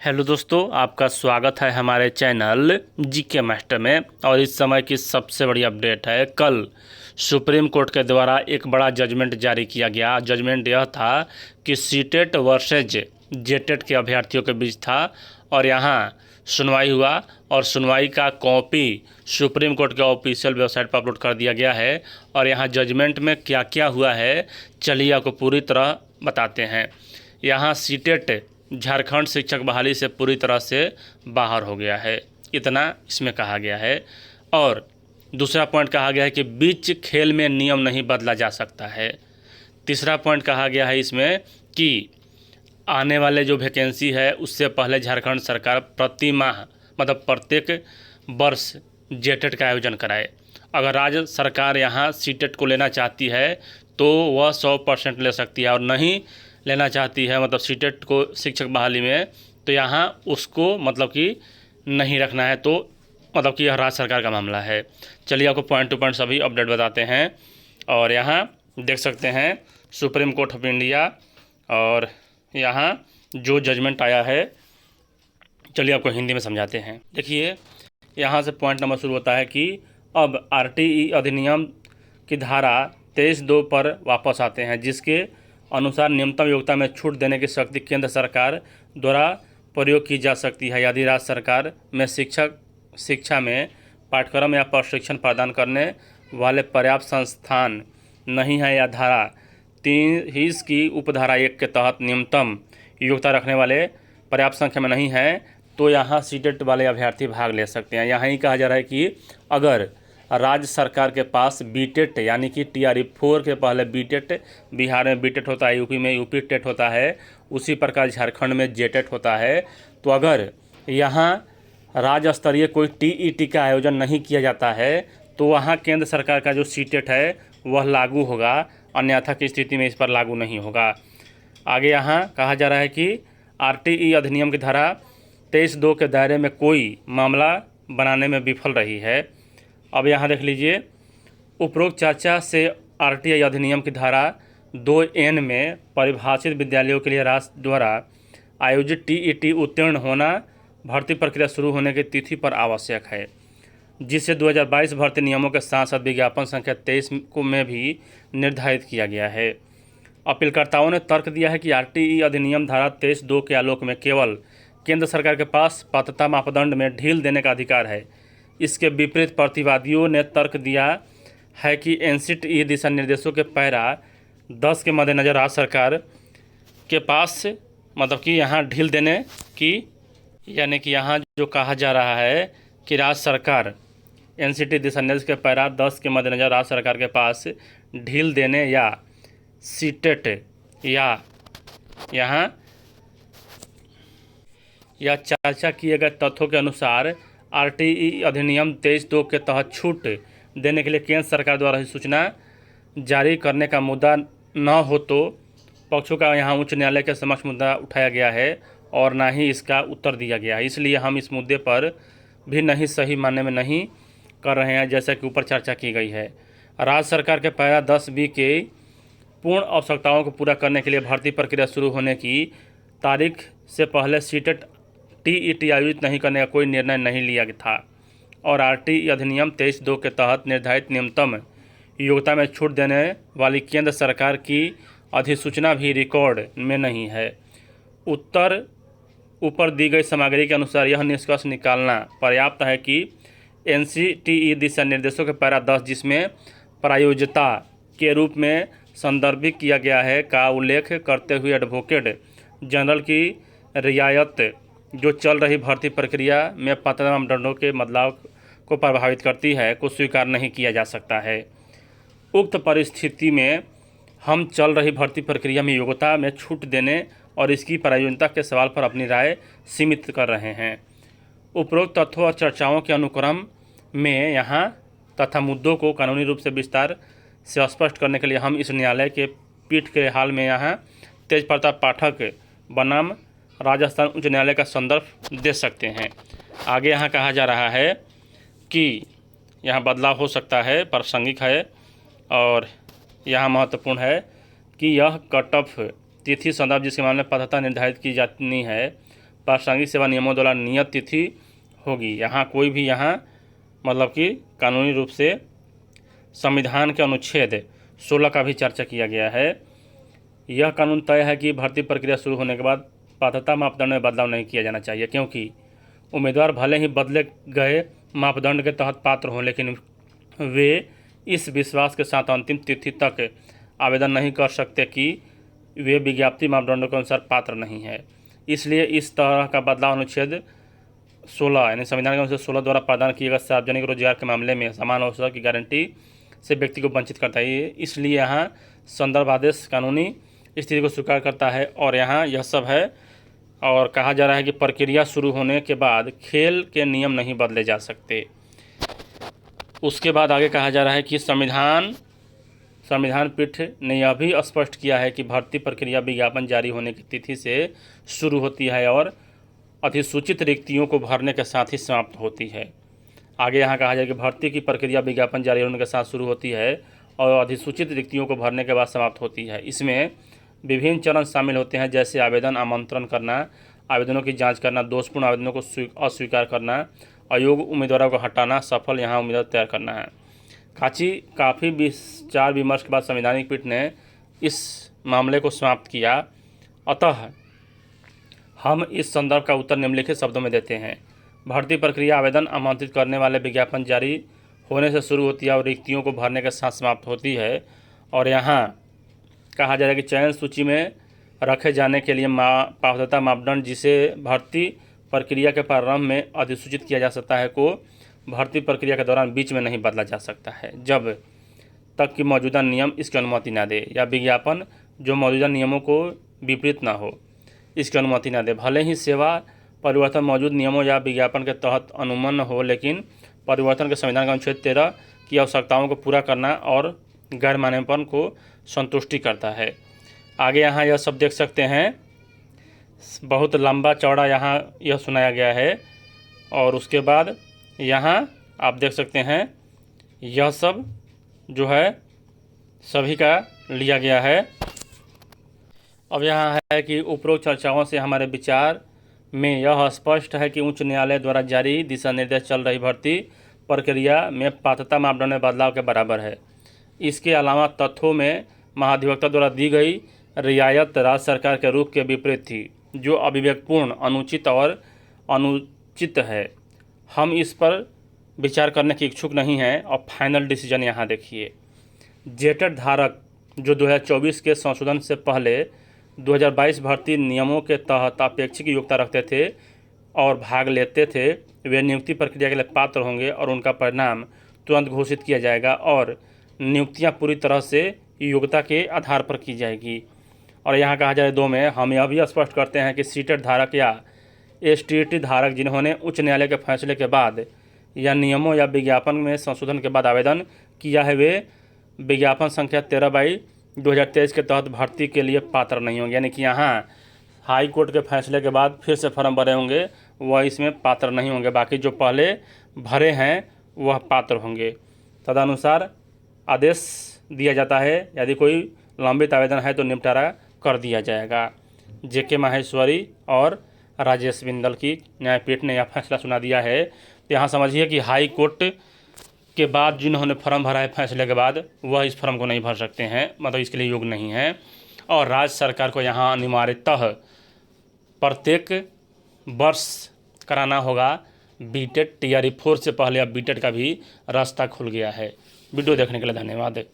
Hello दोस्तों, आपका स्वागत है हमारे चैनल जीके मास्टर में। और इस समय की सबसे बड़ी अपडेट है, कल सुप्रीम कोर्ट के द्वारा एक बड़ा जजमेंट जारी किया गया। जजमेंट यह था कि सीटेट वर्सेज जेटेट के अभ्यर्थियों के बीच था और यहाँ सुनवाई हुआ और सुनवाई का कॉपी सुप्रीम कोर्ट के ऑफिशियल वेबसाइट पर अपलोड कर दिया गया है। और यहाँ जजमेंट में क्या क्या हुआ है, चलिए आपको पूरी तरह बताते हैं। यहाँ सीटेट झारखंड शिक्षक बहाली से पूरी तरह से बाहर हो गया है, इतना इसमें कहा गया है। और दूसरा पॉइंट कहा गया है कि बीच खेल में नियम नहीं बदला जा सकता है। तीसरा पॉइंट कहा गया है इसमें कि आने वाले जो वैकेंसी है उससे पहले झारखंड सरकार प्रति माह मतलब प्रत्येक वर्ष जेटेट का आयोजन कराए। अगर राज्य सरकार यहाँ सीटेट को लेना चाहती है तो वह 100% ले सकती है, और नहीं लेना चाहती है मतलब सीटेट को शिक्षक बहाली में, तो यहाँ उसको मतलब कि नहीं रखना है। तो मतलब कि यह राज्य सरकार का मामला है। चलिए आपको पॉइंट टू पॉइंट सभी अपडेट बताते हैं। और यहाँ देख सकते हैं सुप्रीम कोर्ट ऑफ इंडिया, और यहाँ जो जजमेंट आया है, चलिए आपको हिंदी में समझाते हैं। देखिए यहाँ से पॉइंट नंबर शुरू होता है कि अब आरटीई अधिनियम की धारा 23(2) पर वापस आते हैं, जिसके अनुसार न्यूनतम योग्यता में छूट देने की शक्ति केंद्र सरकार द्वारा प्रयोग की जा सकती है यदि राज्य सरकार में शिक्षा में पाठ्यक्रम या प्रशिक्षण प्रदान करने वाले पर्याप्त संस्थान नहीं है, या धारा 23 की उपधारा 1 के तहत न्यूनतम योग्यता रखने वाले पर्याप्त संख्या में नहीं है, तो यहाँ सीटेट वाले अभ्यर्थी भाग ले सकते हैं। यहाँ ही कहा जा रहा है कि अगर राज्य सरकार के पास बीटेट यानी कि TRE 4 के पहले बीटेट, बिहार में बीटेट होता है, यूपी में यूपी टेट होता है, उसी प्रकार झारखंड में जेटेट होता है, तो अगर यहाँ राज्य स्तरीय कोई TET का आयोजन नहीं किया जाता है तो वहाँ केंद्र सरकार का जो सीटेट है वह लागू होगा, अन्यथा की स्थिति में इस पर लागू नहीं होगा। आगे यहाँ कहा जा रहा है कि RTE अधिनियम की धारा 23(2) के दायरे में कोई मामला बनाने में विफल रही है। अब यहाँ देख लीजिए, उपरोक्त चर्चा से RTI अधिनियम की धारा 2(n) में परिभाषित विद्यालयों के लिए राज्य द्वारा आयोजित TET उत्तीर्ण होना भर्ती प्रक्रिया शुरू होने की तिथि पर आवश्यक है, जिसे 2022 भर्ती नियमों के साथ साथ विज्ञापन संख्या 23 को में भी निर्धारित किया गया है। अपीलकर्ताओं ने तर्क दिया है कि RTI अधिनियम धारा 23(2) के आलोक में केवल केंद्र सरकार के पास पात्रता मापदंड में ढील देने का अधिकार है। इसके विपरीत प्रतिवादियों ने तर्क दिया है कि NCTE दिशा निर्देशों के पैरा 10 के मद्देनज़र राज्य सरकार के पास मतलब कि यहाँ ढील देने की, यानी कि यहाँ जो कहा जा रहा है कि राज्य सरकार NCTE दिशा निर्देश के पैरा 10 के मद्देनज़र राज्य सरकार के पास ढील देने या सीटेट या चर्चा किए गए तथ्यों के अनुसार RTE अधिनियम 23(2) के तहत छूट देने के लिए केंद्र सरकार द्वारा सूचना जारी करने का मुद्दा न हो, तो पक्षों का यहाँ उच्च न्यायालय के समक्ष मुद्दा उठाया गया है और ना ही इसका उत्तर दिया गया है। इसलिए हम इस मुद्दे पर भी नहीं सही मानने में नहीं कर रहे हैं, जैसा कि ऊपर चर्चा की गई है। राज्य सरकार के पैरा 10B के पूर्ण आवश्यकताओं को पूरा करने के लिए भर्ती प्रक्रिया शुरू होने की तारीख से पहले सीटेट TET आयोजित नहीं करने का कोई निर्णय नहीं लिया था, और RTE अधिनियम 23(2) के तहत निर्धारित न्यूनतम योग्यता में छूट देने वाली केंद्र सरकार की अधिसूचना भी रिकॉर्ड में नहीं है। ऊपर दी गई सामग्री के अनुसार यह निष्कर्ष निकालना पर्याप्त है कि NCTE दिशा निर्देशों के पैरा 10, जिसमें प्रायोज्यता के रूप में संदर्भित किया गया है, का उल्लेख करते हुए एडवोकेट जनरल की रियायत जो चल रही भर्ती प्रक्रिया में पात्रता मापदंडों के बदलाव को प्रभावित करती है, को स्वीकार नहीं किया जा सकता है। उक्त परिस्थिति में हम चल रही भर्ती प्रक्रिया में योग्यता में छूट देने और इसकी प्रायोगिकता के सवाल पर अपनी राय सीमित कर रहे हैं। उपरोक्त तथ्यों और चर्चाओं के अनुक्रम में यहाँ तथा मुद्दों को कानूनी रूप से विस्तार से स्पष्ट करने के लिए हम इस न्यायालय के पीठ के हाल में यहाँ तेज प्रताप पाठक बनाम राजस्थान उच्च न्यायालय का संदर्भ दे सकते हैं। आगे यहाँ कहा जा रहा है कि यहाँ बदलाव हो सकता है, प्रासंगिक है, और यहाँ महत्वपूर्ण है कि यह कट ऑफ तिथि संदर्भ जिसके मामले में पात्रता निर्धारित की जानी है प्रासंगिक सेवा नियमों द्वारा नियत तिथि होगी। यहाँ कोई भी यहाँ मतलब कि कानूनी रूप से संविधान के अनुच्छेद 16 का भी चर्चा किया गया है। यह कानून तय है कि भर्ती प्रक्रिया शुरू होने के बाद पात्रता मापदंड में बदलाव नहीं किया जाना चाहिए, क्योंकि उम्मीदवार भले ही बदले गए मापदंड के तहत पात्र हों, लेकिन वे इस विश्वास के साथ अंतिम तिथि तक आवेदन नहीं कर सकते कि वे विज्ञप्ति मापदंडों के अनुसार पात्र नहीं है। इसलिए इस तरह का बदलाव अनुच्छेद 16 यानी संविधान के अनुच्छेद 16 द्वारा प्रदान किए गए सार्वजनिक रोजगार के मामले में समान अवसर की गारंटी से व्यक्ति को वंचित करता है। इसलिए यहाँ संदर्भ आदेश कानूनी स्थिति को स्वीकार करता है और यहाँ यह सब है। और कहा जा रहा है कि प्रक्रिया शुरू होने के बाद खेल के नियम नहीं बदले जा सकते। उसके बाद आगे कहा जा रहा है कि संविधान पीठ ने यह भी स्पष्ट किया है कि भर्ती प्रक्रिया विज्ञापन जारी होने की तिथि से शुरू होती है और अधिसूचित रिक्तियों को भरने के साथ ही समाप्त होती है। आगे यहाँ कहा जाए कि भर्ती की प्रक्रिया विज्ञापन जारी होने के साथ शुरू होती है और अधिसूचित रिक्तियों को भरने के बाद समाप्त होती है। इसमें विभिन्न चरण शामिल होते हैं, जैसे आवेदन आमंत्रण करना, आवेदनों की जांच करना, दोषपूर्ण आवेदनों को अस्वीकार करना, अयोग्य उम्मीदवारों को हटाना, सफल यहाँ उम्मीदवार तैयार करना है। काफ़ी विचार विमर्श के बाद संवैधानिक पीठ ने इस मामले को समाप्त किया। अतः हम इस संदर्भ का उत्तर निम्नलिखित शब्दों में देते हैं। भर्ती प्रक्रिया आवेदन आमंत्रित करने वाले विज्ञापन जारी होने से शुरू होती है और रिक्तियों को भरने के साथ समाप्त होती है। और यहाँ कहा जा रहा है कि चयन सूची में रखे जाने के लिए पात्रता मापदंड जिसे भर्ती प्रक्रिया के प्रारंभ में अधिसूचित किया जा सकता है को भर्ती प्रक्रिया के दौरान बीच में नहीं बदला जा सकता है, जब तक कि मौजूदा नियम इसकी अनुमति न दे या विज्ञापन जो मौजूदा नियमों को विपरीत न हो इसकी अनुमति न दे। भले ही सेवा परिवर्तन मौजूद नियमों या विज्ञापन के तहत अनुमन्य हो, लेकिन परिवर्तन के संविधान का अनुच्छेद 13 की आवश्यकताओं को पूरा करना और गैर मान्यपन को संतुष्टि करता है। आगे यहाँ यह सब देख सकते हैं, बहुत लंबा चौड़ा यहाँ यह सुनाया गया है। और उसके बाद यहाँ आप देख सकते हैं यह सब जो है सभी का लिया गया है। अब यहाँ है कि उपरोक्त चर्चाओं से हमारे विचार में यह स्पष्ट है कि उच्च न्यायालय द्वारा जारी दिशा निर्देश चल रही भर्ती प्रक्रिया में पात्रता मापदंड में बदलाव के बराबर है। इसके अलावा तथ्यों में महाधिवक्ता द्वारा दी गई रियायत राज्य सरकार के रुख के विपरीत थी, जो अविवेकपूर्ण, अनुचित और अनुचित है। हम इस पर विचार करने के इच्छुक नहीं हैं। और फाइनल डिसीजन यहाँ देखिए। जेटेड धारक जो 2024 के संशोधन से पहले 2022 भर्ती नियमों के तहत अपेक्षित योग्यता रखते थे और भाग लेते थे, वे नियुक्ति प्रक्रिया के लिए पात्र होंगे और उनका परिणाम तुरंत घोषित किया जाएगा और नियुक्तियां पूरी तरह से योग्यता के आधार पर की जाएगी। और यहाँ कहा जाए 2 में हम यह भी स्पष्ट करते हैं कि सीटेड धारक या एसटीटी धारक जिन्होंने उच्च न्यायालय के फैसले के बाद या नियमों या विज्ञापन में संशोधन के बाद आवेदन किया है, वे विज्ञापन संख्या 13/2023 के तहत भर्ती के लिए पात्र नहीं होंगे। यानी कि यहाँ हाई कोर्ट के फैसले के बाद फिर से फॉर्म भरे होंगे, वह इसमें पात्र नहीं होंगे। बाकी जो पहले भरे हैं वह पात्र होंगे। तदनुसार आदेश दिया जाता है। यदि कोई लंबित आवेदन है तो निपटारा कर दिया जाएगा। जेके माहेश्वरी और राजेश बिंदल की न्यायपीठ ने यह फैसला सुना दिया है। तो यहाँ समझिए कि हाई कोर्ट के बाद जिन्होंने फॉर्म भरा है फैसले के बाद, वह इस फॉर्म को नहीं भर सकते हैं, मतलब इसके लिए योग्य नहीं है। और राज्य सरकार को यहाँ अनिवार्यतः प्रत्येक वर्ष कराना होगा बीटेट। टीआरई 4 से पहले अब बीटेट का भी रास्ता खुल गया है। वीडियो देखने के लिए धन्यवाद।